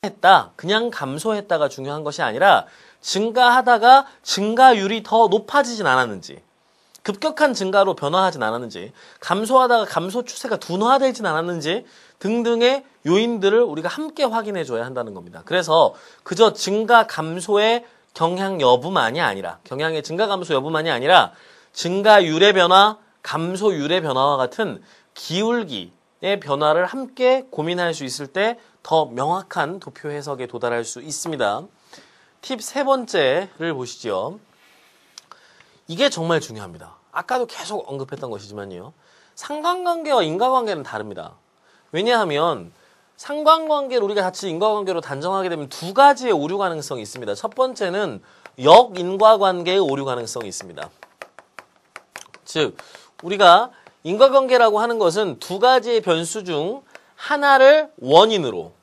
했다, 그냥 감소했다가 중요한 것이 아니라 증가하다가 증가율이 더 높아지진 않았는지, 급격한 증가로 변화하진 않았는지, 감소하다가 감소 추세가 둔화되진 않았는지 등등의 요인들을 우리가 함께 확인해 줘야 한다는 겁니다. 그래서 그저 증가 감소의 경향 여부만이 아니라, 경향의 증가 감소 여부만이 아니라 증가율의 변화, 감소율의 변화와 같은 기울기의 변화를 함께 고민할 수 있을 때 더 명확한 도표 해석에 도달할 수 있습니다. 팁 세 번째를 보시죠. 이게 정말 중요합니다. 아까도 계속 언급했던 것이지만요. 상관관계와 인과관계는 다릅니다. 왜냐하면 상관관계를 우리가 자칫 인과관계로 단정하게 되면 두 가지의 오류 가능성이 있습니다. 첫 번째는 역인과관계의 오류 가능성이 있습니다. 즉, 우리가 인과관계라고 하는 것은 두 가지의 변수 중 하나를 원인으로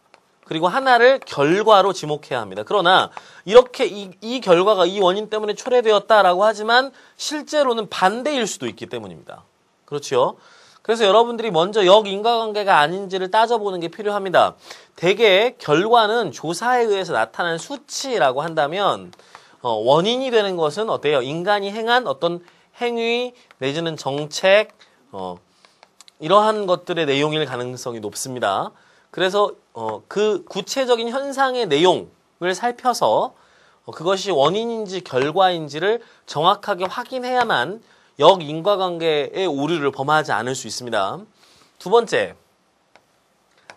그리고 하나를 결과로 지목해야 합니다. 그러나 이렇게 이 결과가 이 원인 때문에 초래되었다라고 하지만 실제로는 반대일 수도 있기 때문입니다. 그렇죠? 그래서 여러분들이 먼저 역인과관계가 아닌지를 따져보는 게 필요합니다. 대개 결과는 조사에 의해서 나타난 수치라고 한다면 원인이 되는 것은 어때요? 인간이 행한 어떤 행위 내지는 정책, 이러한 것들의 내용일 가능성이 높습니다. 그래서 그 구체적인 현상의 내용을 살펴서 그것이 원인인지 결과인지를 정확하게 확인해야만 역인과관계의 오류를 범하지 않을 수 있습니다. 두 번째,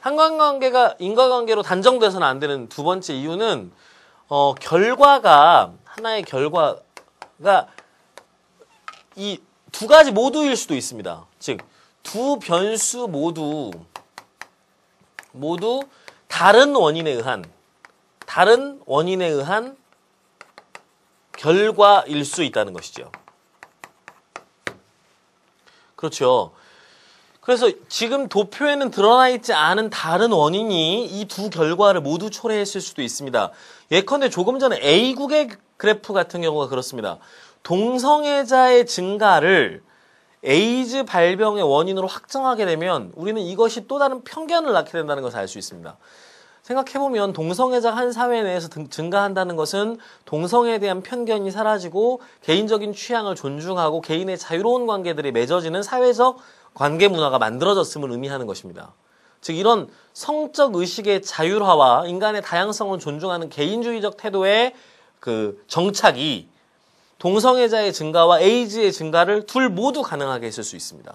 상관관계가 인과관계로 단정돼서는 안 되는 두 번째 이유는 하나의 결과가 이 두 가지 모두일 수도 있습니다. 즉, 두 변수 모두 다른 원인에 의한 결과일 수 있다는 것이죠. 그렇죠. 그래서 지금 도표에는 드러나 있지 않은 다른 원인이 이 두 결과를 모두 초래했을 수도 있습니다. 예컨대 조금 전에 A국의 그래프 같은 경우가 그렇습니다. 동성애자의 증가를 에이즈 발병의 원인으로 확정하게 되면 우리는 이것이 또 다른 편견을 낳게 된다는 것을 알 수 있습니다. 생각해보면 동성애자가 한 사회 내에서 증가한다는 것은 동성애에 대한 편견이 사라지고 개인적인 취향을 존중하고 개인의 자유로운 관계들이 맺어지는 사회적 관계 문화가 만들어졌음을 의미하는 것입니다. 즉, 이런 성적 의식의 자율화와 인간의 다양성을 존중하는 개인주의적 태도의 그 정착이 동성애자의 증가와 에이즈의 증가를 둘 모두 가능하게 했을 수 있습니다.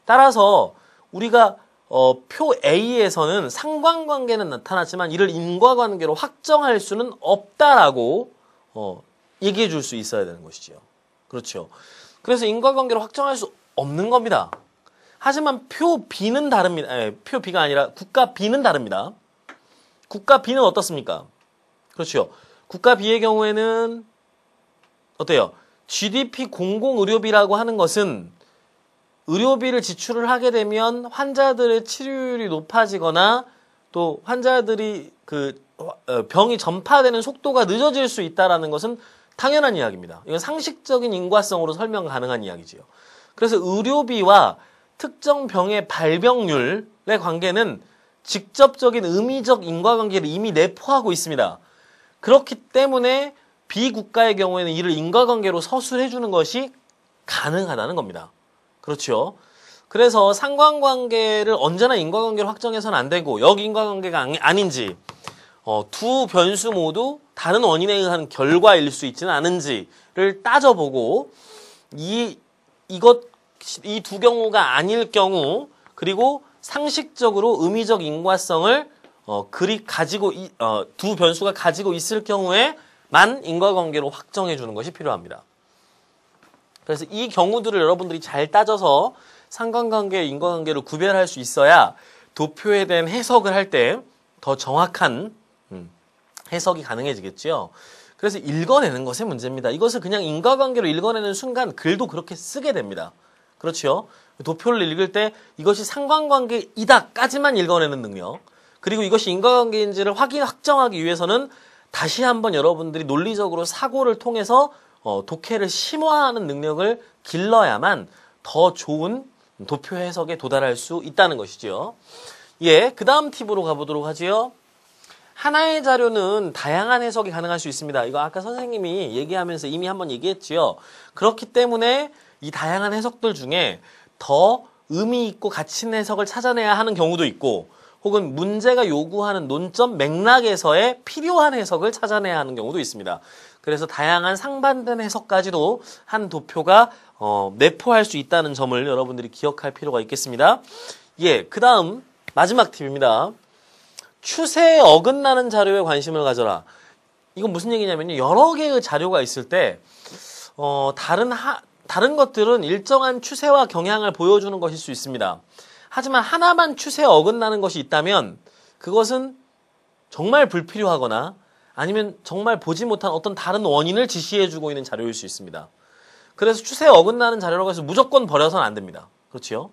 따라서 우리가 표 A에서는 상관관계는 나타났지만 이를 인과관계로 확정할 수는 없다라고 얘기해 줄 수 있어야 되는 것이죠. 그렇죠. 그래서 인과관계로 확정할 수 없는 겁니다. 하지만 표 B는 다릅니다. 표 B가 아니라 국가 B는 다릅니다. 국가 B는 어떻습니까? 그렇죠. 국가 B의 경우에는 어때요? GDP 공공의료비라고 하는 것은 의료비를 지출을 하게 되면 환자들의 치료율이 높아지거나 또 환자들이 병이 전파되는 속도가 늦어질 수 있다는 것은 당연한 이야기입니다. 이건 상식적인 인과성으로 설명 가능한 이야기지요. 그래서 의료비와 특정 병의 발병률의 관계는 직접적인 의미적 인과관계를 이미 내포하고 있습니다. 그렇기 때문에 B국가의 경우에는 이를 인과관계로 서술해주는 것이 가능하다는 겁니다. 그렇죠. 그래서 상관관계를 언제나 인과관계로 확정해서는 안 되고 역인과관계가 아닌지 두 변수 모두 다른 원인에 의한 결과일 수 있지는 않은지를 따져보고 이 두 경우가 아닐 경우 그리고 상식적으로 의미적 인과성을 두 변수가 가지고 있을 경우에만 인과관계로 확정해 주는 것이 필요합니다. 그래서 이 경우들을 여러분들이 잘 따져서 상관관계와 인과관계를 구별할 수 있어야 도표에 대한 해석을 할 때 더 정확한 해석이 가능해지겠죠. 그래서 읽어내는 것의 문제입니다. 이것을 그냥 인과관계로 읽어내는 순간 글도 그렇게 쓰게 됩니다. 그렇죠? 도표를 읽을 때 이것이 상관관계이다까지만 읽어내는 능력, 그리고 이것이 인과관계인지를 확정하기 위해서는 다시 한번 여러분들이 논리적으로 사고를 통해서 독해를 심화하는 능력을 길러야만 더 좋은 도표 해석에 도달할 수 있다는 것이죠. 예, 그 다음 팁으로 가보도록 하지요. 하나의 자료는 다양한 해석이 가능할 수 있습니다. 이거 아까 선생님이 얘기하면서 이미 한번 얘기했지요. 그렇기 때문에 이 다양한 해석들 중에 더 의미 있고 가치 있는 해석을 찾아내야 하는 경우도 있고, 혹은 문제가 요구하는 논점 맥락에서의 필요한 해석을 찾아내야 하는 경우도 있습니다. 그래서 다양한 상반된 해석까지도 한 도표가 내포할 수 있다는 점을 여러분들이 기억할 필요가 있겠습니다. 예, 그 다음 마지막 팁입니다. 추세에 어긋나는 자료에 관심을 가져라. 이건 무슨 얘기냐면요. 여러 개의 자료가 있을 때 다른 것들은 일정한 추세와 경향을 보여주는 것일 수 있습니다. 하지만 하나만 추세에 어긋나는 것이 있다면 그것은 정말 불필요하거나 아니면 정말 보지 못한 어떤 다른 원인을 지시해주고 있는 자료일 수 있습니다. 그래서 추세에 어긋나는 자료라고 해서 무조건 버려서는 안 됩니다. 그렇지요?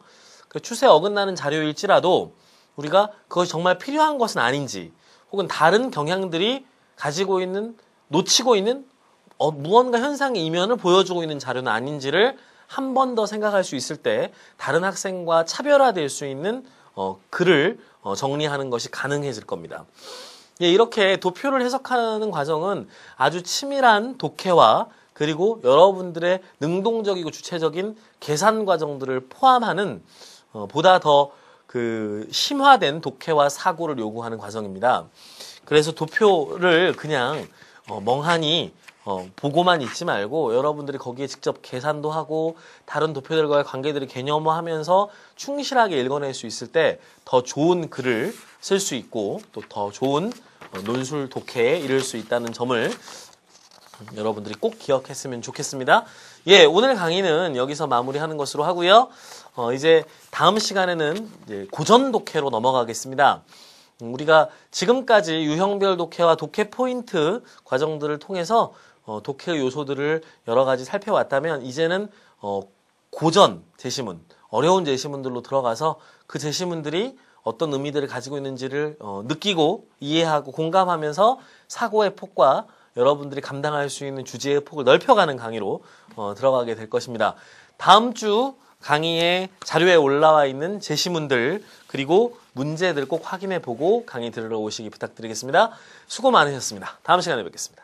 추세에 어긋나는 자료일지라도 우리가 그것이 정말 필요한 것은 아닌지, 혹은 다른 경향들이 가지고 있는, 놓치고 있는 무언가 현상의 이면을 보여주고 있는 자료는 아닌지를 한 번 더 생각할 수 있을 때 다른 학생과 차별화될 수 있는 글을 정리하는 것이 가능해질 겁니다. 예, 이렇게 도표를 해석하는 과정은 아주 치밀한 독해와 그리고 여러분들의 능동적이고 주체적인 계산 과정들을 포함하는 보다 더 심화된 독해와 사고를 요구하는 과정입니다. 그래서 도표를 그냥 멍하니 보고만 있지 말고 여러분들이 거기에 직접 계산도 하고 다른 도표들과의 관계들을 개념화하면서 충실하게 읽어낼 수 있을 때 더 좋은 글을 쓸 수 있고 또 더 좋은 논술 독해에 이를 수 있다는 점을 여러분들이 꼭 기억했으면 좋겠습니다. 예, 오늘 강의는 여기서 마무리하는 것으로 하고요. 이제 다음 시간에는 이제 고전 독해로 넘어가겠습니다. 우리가 지금까지 유형별 독해와 독해 포인트 과정들을 통해서 독해 요소들을 여러 가지 살펴왔다면 이제는 고전 제시문, 어려운 제시문들로 들어가서 그 제시문들이 어떤 의미들을 가지고 있는지를 느끼고 이해하고 공감하면서 사고의 폭과 여러분들이 감당할 수 있는 주제의 폭을 넓혀가는 강의로 들어가게 될 것입니다. 다음 주 강의의 자료에 올라와 있는 제시문들 그리고 문제들 꼭 확인해보고 강의 들으러 오시기 부탁드리겠습니다. 수고 많으셨습니다. 다음 시간에 뵙겠습니다.